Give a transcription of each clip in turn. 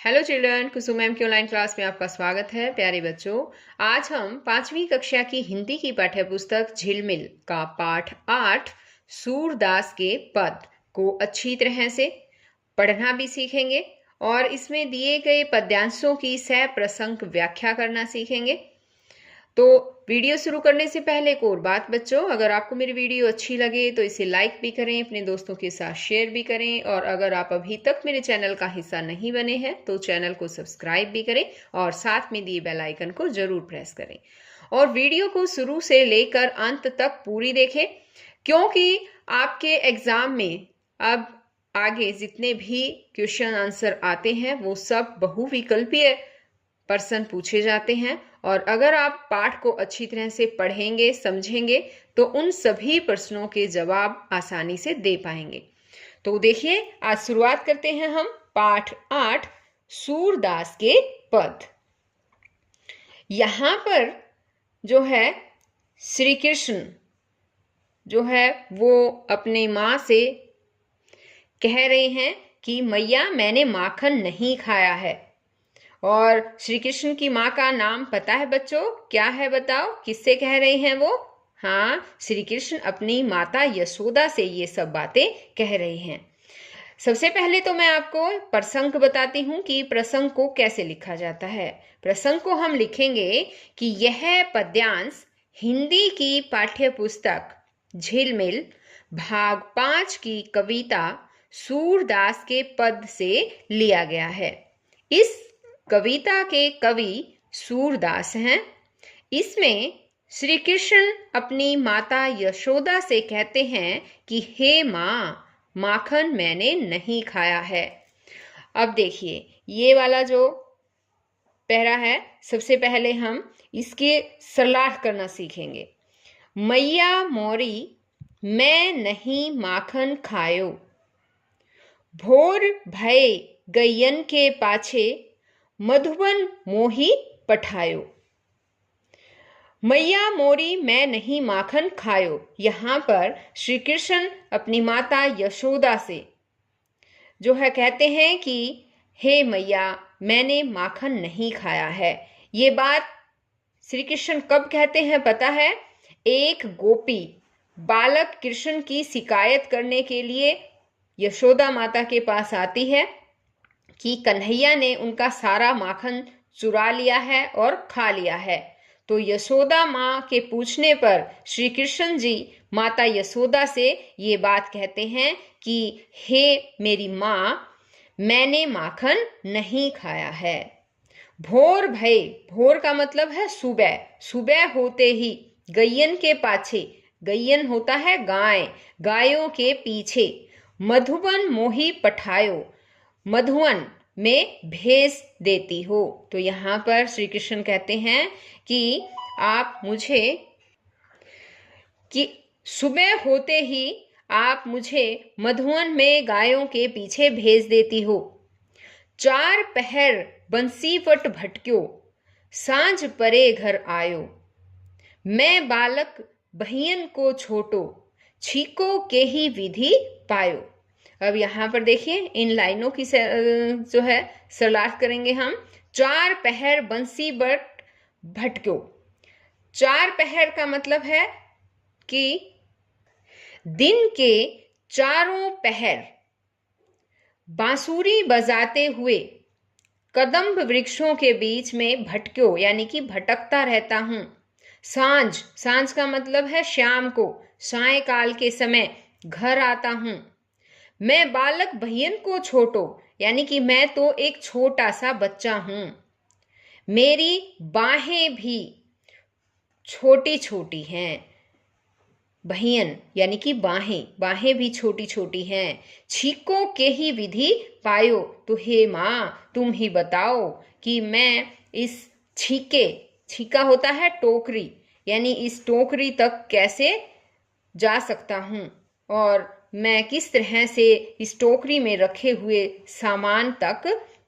Hello children, कुसुम ma'am की online class में आपका स्वागत है। प्यारे बच्चों, आज हम 5वीं कक्षा की हिंदी की पाठ्यपुस्तक झिलमिल का पाठ 8 सूरदास के पद को अच्छी तरह से पढ़ना भी सीखेंगे और इसमें दिए गए पद्यांशों की सह प्रसंग व्याख्या करना सीखेंगे। तो वीडियो शुरू करने से पहले एक और बात बच्चों, अगर आपको मेरी वीडियो अच्छी लगे तो इसे लाइक भी करें, अपने दोस्तों के साथ शेयर भी करें और अगर आप अभी तक मेरे चैनल का हिस्सा नहीं बने हैं तो चैनल को सब्सक्राइब भी करें और साथ में दिए बेल आइकन को जरूर प्रेस करें और वीडियो को शुरू से लेकर अंत तक पूरी देखें, क्योंकि आपके एग्जाम में अब आगे जितने भी क्वेश्चन आंसर आते हैं वो सब बहुविकल्पीय प्रश्न पूछे जाते हैं और अगर आप पाठ को अच्छी तरह से पढ़ेंगे, समझेंगे तो उन सभी प्रश्नों के जवाब आसानी से दे पाएंगे। तो देखिए, आज शुरुआत करते हैं हम पाठ 8 सूरदास के पद। यहां पर जो है श्री कृष्ण जो है वो अपनी मां से कह रहे हैं कि मैया मैंने माखन नहीं खाया है। और श्री कृष्ण की माँ का नाम पता है बच्चों, क्या है बताओ, किससे कह रहे हैं वो? हाँ, श्री कृष्ण अपनी माता यशोदा से ये सब बातें कह रहे हैं। सबसे पहले तो मैं आपको प्रसंग बताती हूँ कि प्रसंग को कैसे लिखा जाता है। प्रसंग को हम लिखेंगे कि यह पद्यांश हिंदी की पाठ्य पुस्तक झिलमिल भाग 5 की कविता सूरदास के पद से लिया गया है। इस कविता के कवि सूरदास हैं। इसमें श्री कृष्ण अपनी माता यशोदा से कहते हैं कि हे माँ, माखन मैंने नहीं खाया है। अब देखिए, ये वाला जो पैरा है, सबसे पहले हम इसके सरलाट करना सीखेंगे। मैया मोरी मैं नहीं माखन खायो, भोर भय गैयन के पाछे मधुबन मोही पठायो। मैया मोरी मैं नहीं माखन खायो, यहाँ पर श्री कृष्ण अपनी माता यशोदा से जो है कहते हैं कि हे मैया मैंने माखन नहीं खाया है। ये बात श्री कृष्ण कब कहते हैं पता है? एक गोपी बालक कृष्ण की शिकायत करने के लिए यशोदा माता के पास आती है कि कन्हैया ने उनका सारा माखन चुरा लिया है और खा लिया है। तो यशोदा माँ के पूछने पर श्री कृष्ण जी माता यशोदा से ये बात कहते हैं कि हे मेरी माँ, मैंने माखन नहीं खाया है। भोर भय, भोर का मतलब है सुबह, सुबह होते ही गैयन के पाछे, गैयन होता है गाय, गायों के पीछे मधुबन मोही पठायो, मधुवन में भेज देती हो। तो यहाँ पर श्री कृष्ण कहते हैं कि आप मुझे, कि सुबह होते ही आप मुझे मधुवन में गायों के पीछे भेज देती हो। चार पहर बंसीवट भटक्यो, सांझ परे घर आयो, मैं बालक बहियन को छोटो, छीको के ही विधि पायो। अब यहाँ पर देखिए, इन लाइनों की जो है सरलाट करेंगे हम। चार पहर बंसी बट भटक्यो। चार पहर का मतलब है कि दिन के चारों पहर बांसुरी बजाते हुए कदम्ब वृक्षों के बीच में भटक्यो यानी कि भटकता रहता हूं। सांझ, सांझ का मतलब है शाम को, सायकाल के समय घर आता हूं। मैं बालक बहियन को छोटो यानी कि मैं तो एक छोटा सा बच्चा हूं। मेरी बाहें भी छोटी छोटी हैं। बहियन यानी कि बाहें, बाहें भी छोटी छोटी हैं। छीको के ही विधि पायो, तो हे माँ तुम ही बताओ कि मैं इस छीके, छीका होता है टोकरी, यानी इस टोकरी तक कैसे जा सकता हूं और मैं किस तरह से इस टोकरी में रखे हुए सामान तक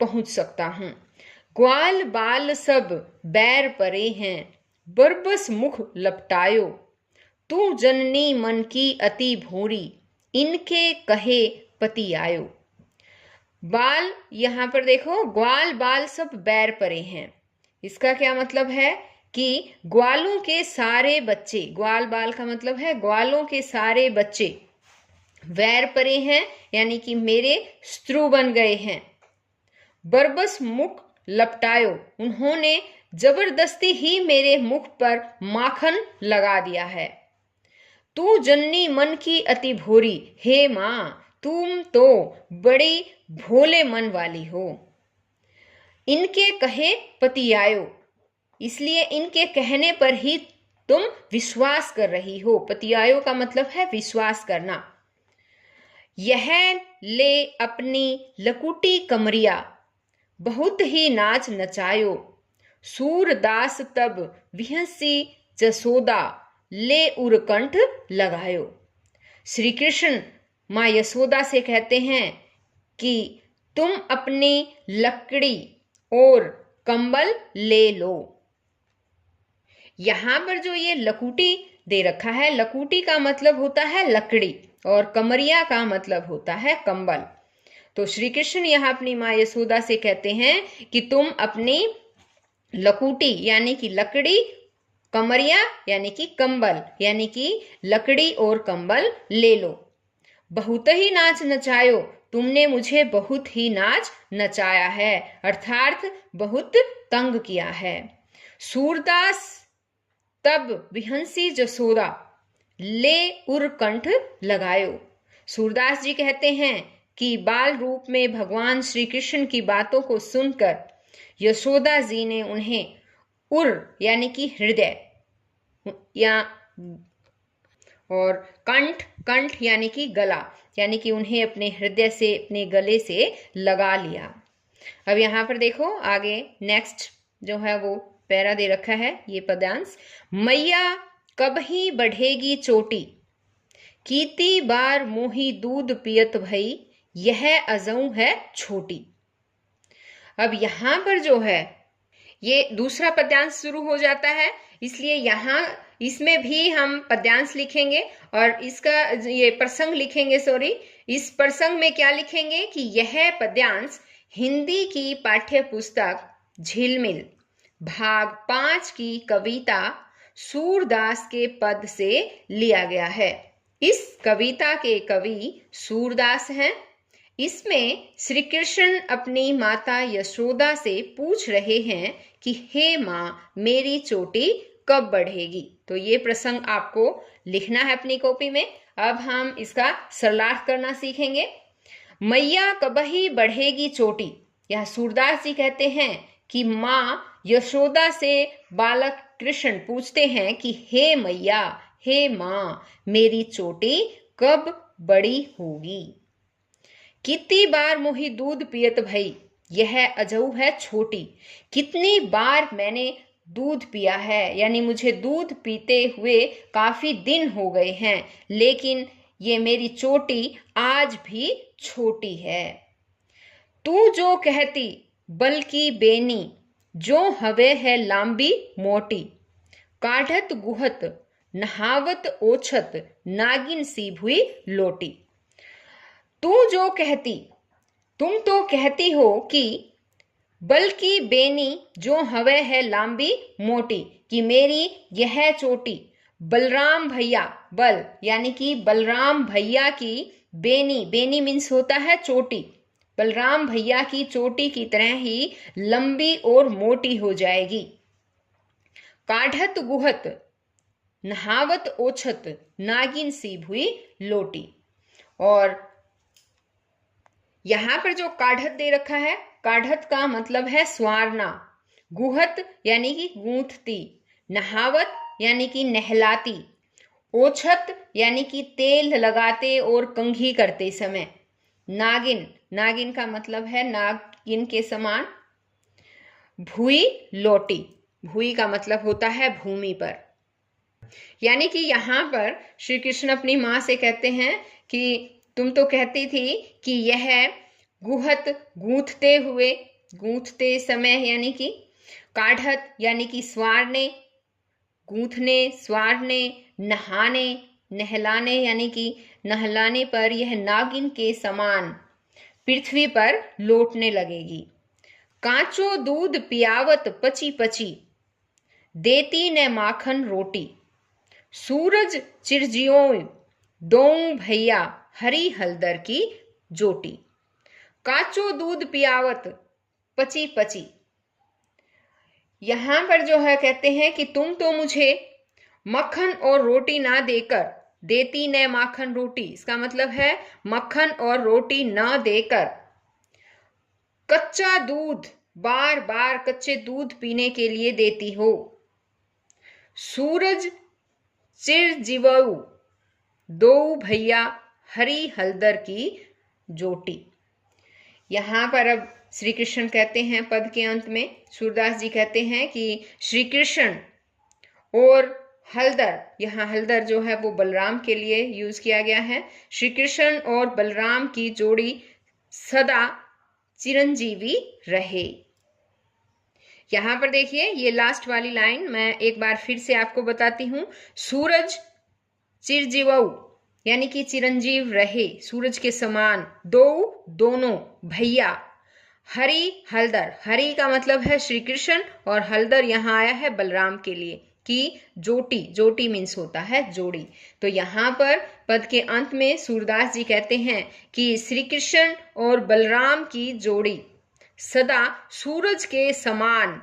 पहुंच सकता हूं। ग्वाल बाल सब बैर परे हैं, बरबस मुख लपटायो, तू जननी मन की अति भोरी, इनके कहे पति आयो। बाल, यहाँ पर देखो, ग्वाल बाल सब बैर परे हैं। इसका क्या मतलब है कि ग्वालों के सारे बच्चे, ग्वाल बाल का मतलब है ग्वालों के सारे बच्चे वैर परे हैं, यानी कि मेरे शत्रु बन गए हैं। बरबस मुख लपटायो, उन्होंने जबरदस्ती ही मेरे मुख पर माखन लगा दिया है। तू जननी मन की अति भोरी, हे मां तुम तो बड़ी भोले मन वाली हो। इनके कहे पति आयो, इसलिए इनके कहने पर ही तुम विश्वास कर रही हो। पतियायो का मतलब है विश्वास करना। यह ले अपनी लकुटी कमरिया, बहुत ही नाच नचायो। सूरदास तब विहंसी जसोदा, ले उरकंठ लगायो। श्री कृष्ण माँ यशोदा से कहते हैं कि तुम अपनी लकड़ी और कंबल ले लो। यहां पर जो ये लकुटी दे रखा है, लकुटी का मतलब होता है लकड़ी और कमरिया का मतलब होता है कंबल। तो श्री कृष्ण यहाँ अपनी माँ यशोदा से कहते हैं कि तुम अपनी लकुटी यानी कि लकड़ी, कमरिया यानी कि कंबल, यानी कि लकड़ी और कंबल ले लो। बहुत ही नाच नचायो, तुमने मुझे बहुत ही नाच नचाया है, अर्थात बहुत तंग किया है। सूरदास तब विहंसी जसोदा, ले उरकंठ लगायो। सूरदास जी कहते हैं कि बाल रूप में भगवान श्री कृष्ण की बातों को सुनकर यशोदा जी ने उन्हें उर यानी कि हृदय या और कंठ, कंठ यानी कि गला, यानी कि उन्हें अपने हृदय से, अपने गले से लगा लिया। अब यहाँ पर देखो आगे नेक्स्ट जो है वो पैरा दे रखा है, ये पद्यांश। मैया कब ही बढ़ेगी चोटी, कीती बार मोही दूध पियत भई, यह अजऊ है छोटी। अब यहाँ पर जो है ये दूसरा पद्यांश शुरू हो जाता है, इसलिए यहाँ इसमें भी हम पद्यांश लिखेंगे और इसका ये प्रसंग लिखेंगे, सॉरी, इस प्रसंग में क्या लिखेंगे कि यह पद्यांश हिंदी की पाठ्य पुस्तक झिलमिल भाग 5 की कविता सूरदास के पद से लिया गया है। इस कविता के कवि सूरदास हैं। इसमें श्री कृष्ण अपनी माता यशोदा से पूछ रहे हैं कि हे माँ मेरी चोटी कब बढ़ेगी। तो ये प्रसंग आपको लिखना है अपनी कॉपी में। अब हम इसका सरलार्थ करना सीखेंगे। मैया कब ही बढ़ेगी चोटी, यह सूरदास जी कहते हैं कि माँ यशोदा से बालक कृष्ण पूछते हैं कि हे मैया, हे माँ मेरी चोटी कब बड़ी होगी। कितनी बार मोही दूध पियत भई, यह अजऊ है छोटी। कितनी बार मैंने दूध पिया है, यानी मुझे दूध पीते हुए काफी दिन हो गए हैं, लेकिन ये मेरी चोटी आज भी छोटी है। तू जो कहती बल्कि बेनी, जो हवे है लांबी मोटी। काढ़त गुहत नहावत ओछत, नागिन सी भुई लोटी। तू जो कहती, तुम तो कहती हो कि बल्कि बेनी जो हवे है लांबी मोटी, कि मेरी यह चोटी बलराम भैया, बल यानी कि बलराम भैया की बेनी, बेनी मीन्स होता है चोटी, बलराम भैया की चोटी की तरह ही लंबी और मोटी हो जाएगी। काढ़त गुहत नहावत ओछत, नागिन सी भुई लोटी। और यहां पर जो काढ़त दे रखा है, काढ़त का मतलब है स्वारना, गुहत यानी कि गूंथती, नहावत यानी कि नहलाती, ओछत यानी कि तेल लगाते और कंघी करते समय, नागिन, नागिन का मतलब है नागिन के समान, भुई लोटी, भुई का मतलब होता है भूमि पर। यानी कि यहाँ पर श्री कृष्ण अपनी माँ से कहते हैं कि तुम तो कहती थी कि यह गुहत गूंथते हुए, गूंथते समय यानी कि, काढ़त यानी कि स्वारने, गूंथने, स्वारने, नहाने, नहलाने यानी कि नहलाने पर यह नागिन के समान, पृथ्वी पर लौटने लगेगी। कांचो दूध पियावत पची पची, देती न माखन रोटी। सूरज चिरजियों दोऊ भैया, हरी हलदर की जोटी। काचो दूध पियावत पची पची, यहां पर जो है कहते हैं कि तुम तो मुझे मक्खन और रोटी ना देकर, देती न माखन रोटी, इसका मतलब है मक्खन और रोटी ना देकर कच्चा दूध बार बार कच्चे दूध पीने के लिए देती हो। सूरज चिरजिवऊ दो भैया, हरी हलदर की जोटी। यहां पर अब श्री कृष्ण कहते हैं पद के अंत में, सूरदास जी कहते हैं कि श्री कृष्ण और हलदर, यहाँ हलदर जो है वो बलराम के लिए यूज किया गया है। श्री कृष्ण और बलराम की जोड़ी सदा चिरंजीवी रहे। यहां पर देखिए ये लास्ट वाली लाइन मैं एक बार फिर से आपको बताती हूं। सूरज चिरजीवऊ यानी कि चिरंजीव रहे, सूरज के समान, दो दोनों भैया, हरी हलदर, हरी का मतलब है श्री कृष्ण और हलदर यहाँ आया है बलराम के लिए कि जोटी, जोटी मीन्स होता है जोड़ी। तो यहाँ पर पद के अंत में सूरदास जी कहते हैं कि श्री कृष्ण और बलराम की जोड़ी सदा सूरज के समान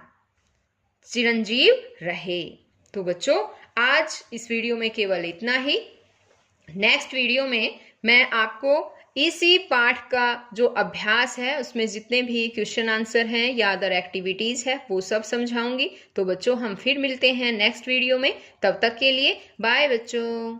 चिरंजीव रहे। तो बच्चों आज इस वीडियो में केवल इतना ही। नेक्स्ट वीडियो में मैं आपको इसी पाठ का जो अभ्यास है उसमें जितने भी क्वेश्चन आंसर हैं या अदर एक्टिविटीज है वो सब समझाऊंगी। तो बच्चों हम फिर मिलते हैं नेक्स्ट वीडियो में, तब तक के लिए बाय बच्चों।